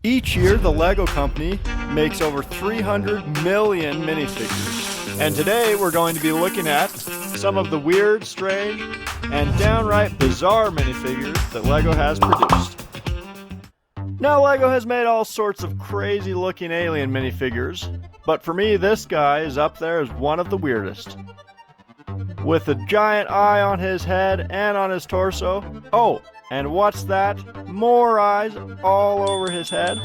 Each year, the LEGO company makes over 300 million minifigures. And today, we're going to be looking at some of the weird, strange, and downright bizarre minifigures that LEGO has produced. Now, LEGO has made all sorts of crazy-looking alien minifigures, but for me, this guy is up there as one of the weirdest. With a giant eye on his head and on his torso. Oh, and what's that? More eyes all over his head.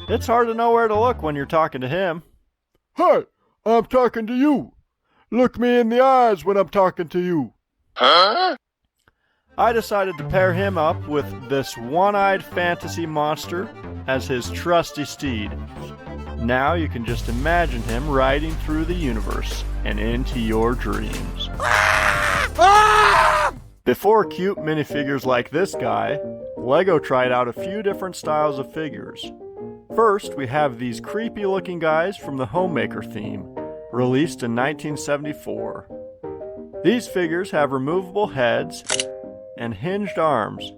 It's hard to know where to look when you're talking to him. Hi, I'm talking to you. Look me in the eyes when I'm talking to you. Huh? I decided to pair him up with this one-eyed fantasy monster as his trusty steed. Now you can just imagine him riding through the universe and into your dreams. Before cute minifigures like this guy, LEGO tried out a few different styles of figures. First, we have these creepy looking guys from the Homemaker theme, released in 1974. These figures have removable heads and hinged arms,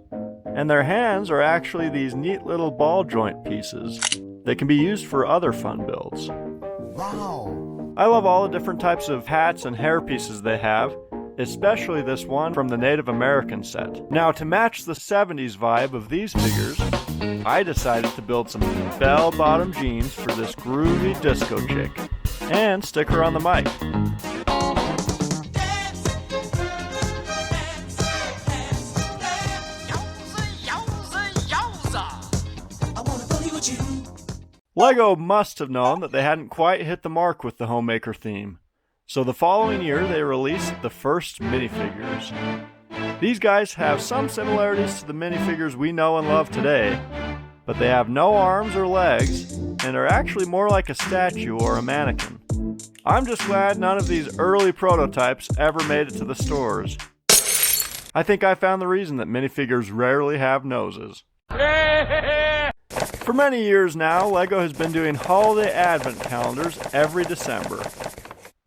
and their hands are actually these neat little ball joint pieces that can be used for other fun builds. Wow! I love all the different types of hats and hair pieces they have, especially this one from the Native American set. Now, to match the 70s vibe of these figures, I decided to build some bell-bottom jeans for this groovy disco chick, and stick her on the mic. LEGO must have known that they hadn't quite hit the mark with the Homemaker theme. So the following year, they released the first minifigures. These guys have some similarities to the minifigures we know and love today, but they have no arms or legs, and are actually more like a statue or a mannequin. I'm just glad none of these early prototypes ever made it to the stores. I think I found the reason that minifigures rarely have noses. For many years now, LEGO has been doing holiday advent calendars every December.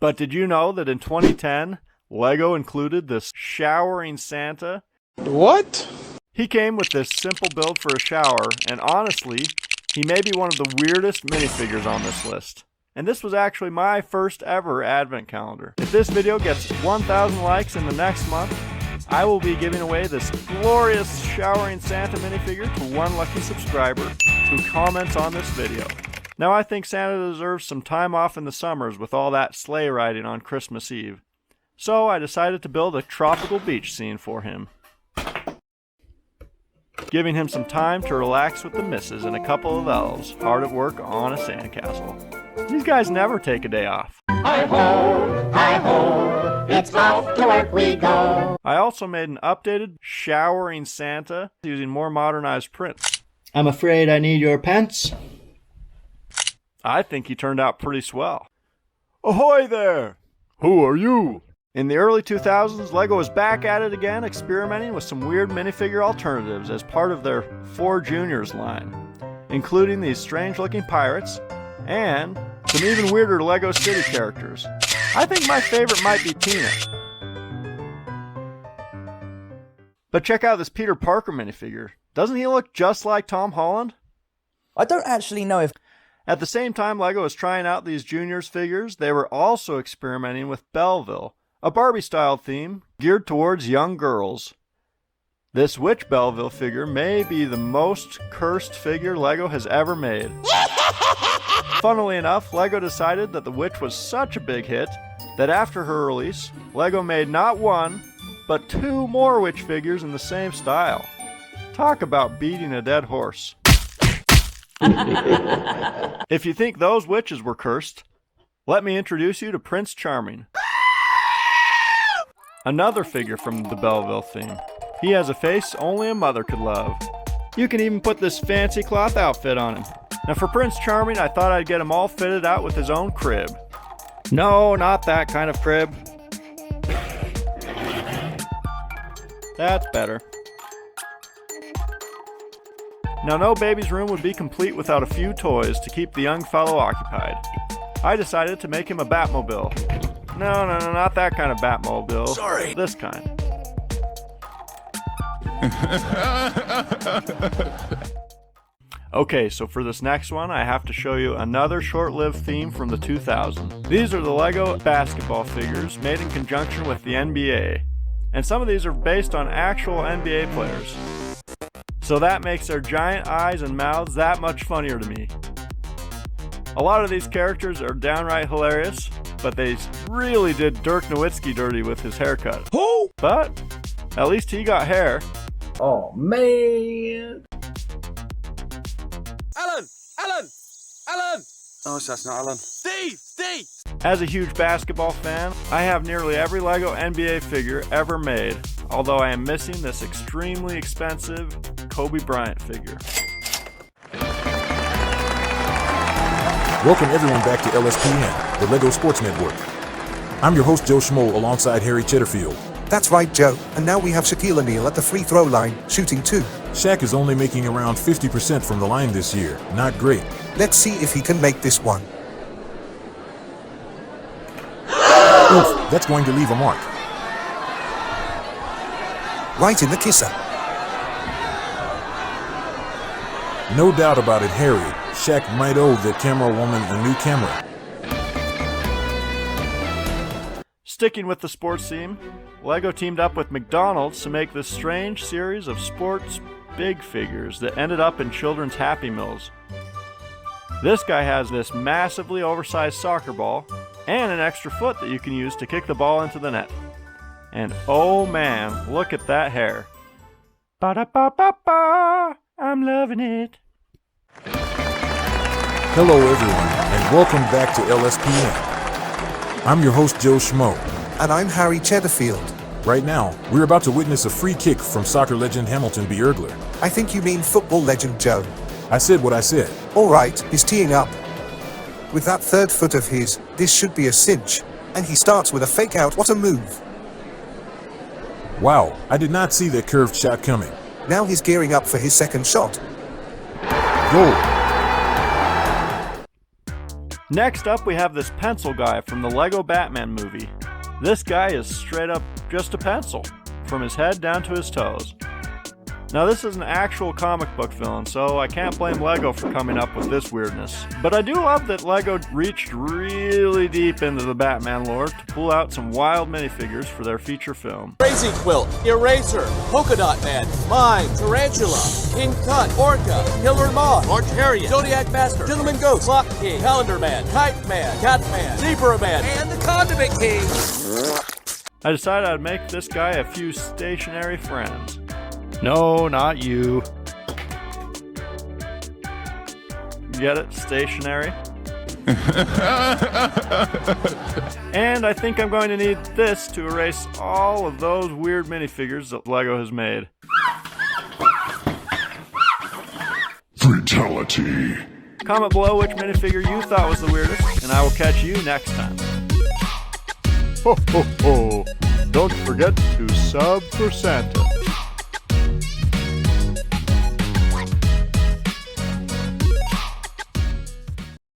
But did you know that in 2010, LEGO included this showering Santa? What? He came with this simple build for a shower, and honestly, he may be one of the weirdest minifigures on this list. And this was actually my first ever advent calendar. If this video gets 1,000 likes in the next month, I will be giving away this glorious showering Santa minifigure to one lucky subscriber who comments on this video. Now, I think Santa deserves some time off in the summers with all that sleigh riding on Christmas Eve. So I decided to build a tropical beach scene for him, giving him some time to relax with the missus and a couple of elves hard at work on a sandcastle. These guys never take a day off. Hi-ho, it's off to work we go. I also made an updated showering Santa using more modernized prints. I'm afraid I need your pants. I think he turned out pretty swell. Ahoy there! Who are you? In the early 2000s, LEGO was back at it again, experimenting with some weird minifigure alternatives as part of their 4 Juniors line, including these strange-looking pirates and some even weirder LEGO City characters. I think my favorite might be Tina. But check out this Peter Parker minifigure. Doesn't he look just like Tom Holland? I don't actually know if... At the same time LEGO was trying out these Juniors figures, they were also experimenting with Belleville, a Barbie-style theme geared towards young girls. This Witch Belleville figure may be the most cursed figure LEGO has ever made. Funnily enough, LEGO decided that the witch was such a big hit that after her release, LEGO made not one, but 2 more witch figures in the same style. Talk about beating a dead horse. If you think those witches were cursed, let me introduce you to Prince Charming. Another figure from the Belleville theme. He has a face only a mother could love. You can even put this fancy cloth outfit on him. Now for Prince Charming, I thought I'd get him all fitted out with his own crib. No, not that kind of crib. That's better. Now, no baby's room would be complete without a few toys to keep the young fellow occupied. I decided to make him a Batmobile. No, not that kind of Batmobile. Sorry. This kind. Okay, so for this next one, I have to show you another short-lived theme from the 2000s. These are the Lego basketball figures made in conjunction with the NBA. And some of these are based on actual NBA players. So that makes their giant eyes and mouths that much funnier to me. A lot of these characters are downright hilarious, but they really did Dirk Nowitzki dirty with his haircut. Who? But at least he got hair. Oh, man. Alan! Oh, so that's not Alan. Steve! As a huge basketball fan, I have nearly every Lego NBA figure ever made, although I am missing this extremely expensive Kobe Bryant figure. Welcome everyone back to LSPN, the Lego Sports Network. I'm your host Joe Schmo alongside Harry Cheddarfield. That's right, Joe. And now we have Shaquille O'Neal at the free throw line, shooting 2. Shaq is only making around 50% from the line this year. Not great. Let's see if he can make this one. Oof, that's going to leave a mark. Right in the kisser. No doubt about it, Harry. Shaq might owe the camera woman a new camera. Sticking with the sports theme, Lego teamed up with McDonald's to make this strange series of sports big figures that ended up in children's Happy Meals. This guy has this massively oversized soccer ball and an extra foot that you can use to kick the ball into the net. And oh man, look at that hair. Ba-da-ba-ba-ba, I'm loving it. Hello everyone, and welcome back to LSPN. I'm your host Joe Schmo. And I'm Harry Cheddarfield. Right now, we're about to witness a free kick from soccer legend Hamilton B. Ergler. I think you mean football legend Joe. I said what I said. All right, he's teeing up. With that third foot of his, this should be a cinch. And he starts with a fake out. What a move. Wow, I did not see that curved shot coming. Now he's gearing up for his second shot. Goal. Next up, we have this pencil guy from the Lego Batman movie. This guy is straight up just a pencil, from his head down to his toes. Now this is an actual comic book villain, so I can't blame Lego for coming up with this weirdness. But I do love that Lego reached really deep into the Batman lore to pull out some wild minifigures for their feature film. Crazy Quilt, Eraser, Polka Dot Man, Mime, Tarantula, King Tut, Orca, Killer Moth, Orange Harriet, Zodiac Master, Gentleman Ghost, Clock King, Calendar Man, Kite Man, Cat Man, Zebra Man, and the Condiment King. I decided I'd make this guy a few stationary friends. No, not you. Get it? Stationary. And I think I'm going to need this to erase all of those weird minifigures that Lego has made. Fatality. Comment below which minifigure you thought was the weirdest, and I will catch you next time. Ho ho ho. Don't forget to sub for Santa.